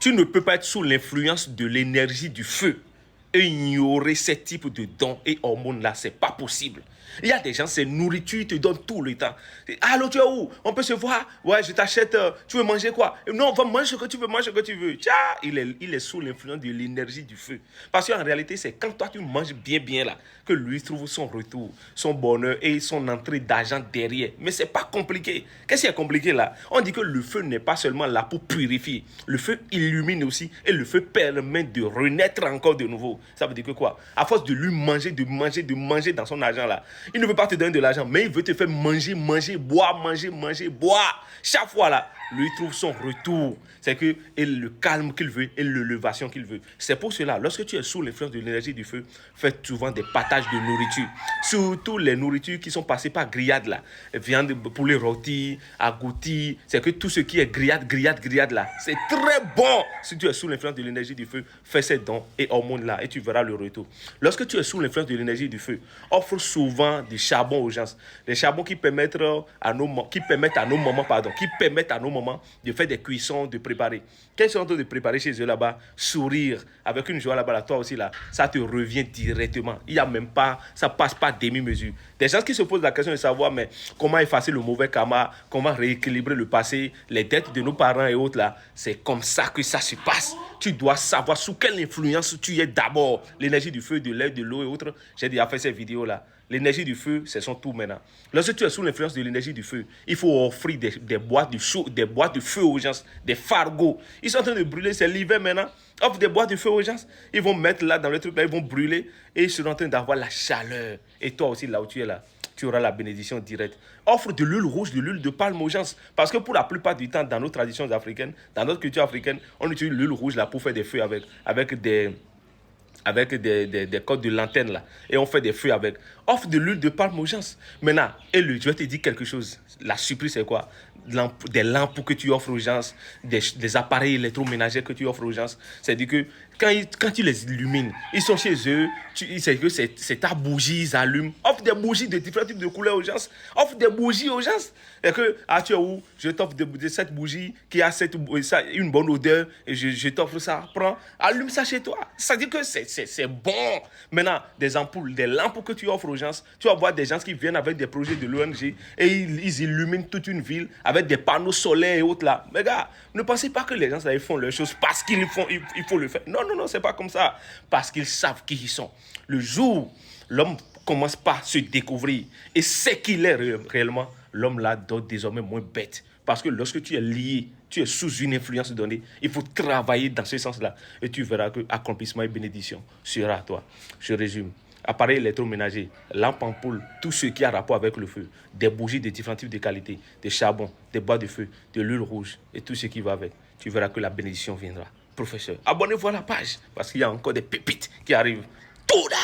Tu ne peux pas être sous l'influence de l'énergie du feu et ignorer ce type de dons et hormones-là. Ce n'est pas possible. Il y a des gens, c'est nourriture, ils te donnent tout le temps. Allô, tu es où? On peut se voir? Ouais, je t'achète. Tu veux manger quoi? Non, va manger ce que tu veux, mange ce que tu veux. Tiens, il est sous l'influence de l'énergie du feu. Parce qu'en réalité, c'est quand toi tu manges bien, bien là, que lui trouve son retour, son bonheur et son entrée d'argent derrière. Mais c'est pas compliqué. Qu'est-ce qui est compliqué là? On dit que le feu n'est pas seulement là pour purifier. Le feu illumine aussi et le feu permet de renaître encore de nouveau. Ça veut dire que quoi? À force de lui manger, de manger dans son argent là, il ne veut pas te donner de l'argent, mais il veut te faire manger, boire, manger, boire. Chaque fois là, lui trouve son retour. C'est que et le calme qu'il veut et l'élevation qu'il veut. C'est pour cela, lorsque tu es sous l'influence de l'énergie du feu, fais souvent des partages de nourriture. Surtout les nourritures qui sont passées par grillade là. Viande, poulet rôti, agouti. C'est que tout ce qui est grillade là, c'est très bon. Si tu es sous l'influence de l'énergie du feu, fais ces dons et hormones là et tu verras le retour. Lorsque tu es sous l'influence de l'énergie du feu, offre souvent du charbon aux gens. Des charbons qui permettent à nos mamans de faire des cuissons, de préparer. Qu'est-ce qu'ils sont en train de préparer chez eux là-bas? Sourire avec une joie là-bas, là, toi aussi là, ça te revient directement. Il y a même pas, ça passe pas demi-mesure. Des gens qui se posent la question de savoir mais comment effacer le mauvais karma, comment rééquilibrer le passé, les dettes de nos parents et autres là, c'est comme ça que ça se passe. Tu dois savoir sous quelle influence tu es d'abord. L'énergie du feu, de l'air, de l'eau et autres. J'ai déjà fait ces vidéos là. L'énergie du feu, c'est son tout maintenant. Lorsque tu es sous l'influence de l'énergie du feu, il faut offrir des boîtes de feu aux gens, des fargots. Ils sont en train de brûler, c'est l'hiver maintenant. Offre des boîtes de feu aux gens. Ils vont mettre là dans le truc là, ils vont brûler et ils seront en train d'avoir la chaleur. Et toi aussi, là où tu es là, tu auras la bénédiction directe. Offre de l'huile rouge, de l'huile de palme aux gens. Parce que pour la plupart du temps, dans nos traditions africaines, dans notre culture africaine, on utilise l'huile rouge là pour faire des feux avec des codes de lanterne là. Et on fait des feux avec. Offre de l'huile de palme aux gens. Maintenant, je vais te dire quelque chose. La surprise, c'est quoi? Des lampes que tu offres aux gens, des appareils électroménagers que tu offres aux gens. C'est-à-dire que quand tu les illumines, ils sont chez eux, c'est que c'est ta bougie, ils allument. Offre des bougies de différents types de couleurs aux gens. Offre des bougies aux gens. Et que, tu es où? Je t'offre cette bougie qui a une bonne odeur et je t'offre ça. Prends, allume ça chez toi. Ça veut dire que c'est bon. Maintenant, des ampoules, des lampes que tu offres aux gens, tu vas voir des gens qui viennent avec des projets de l'ONG et ils illuminent toute une ville avec des panneaux solaires et autres là. Mais gars, ne pensez pas que les gens là, ils font leurs choses parce qu'il faut le faire. Non, c'est pas comme ça. Parce qu'ils savent qui ils sont. Le jour, l'homme commence par se découvrir et sait qu'il est réellement, l'homme là doit désormais moins bête. Parce que lorsque tu es lié, tu es sous une influence donnée, il faut travailler dans ce sens-là. Et tu verras que accomplissement et bénédiction sera à toi. Je résume. Appareil électroménager, lampe ampoule, tout ce qui a rapport avec le feu, des bougies de différents types de qualité, des charbons, des bois de feu, de l'huile rouge et tout ce qui va avec. Tu verras que la bénédiction viendra. Professeur, abonnez-vous à la page parce qu'il y a encore des pépites qui arrivent. Toda!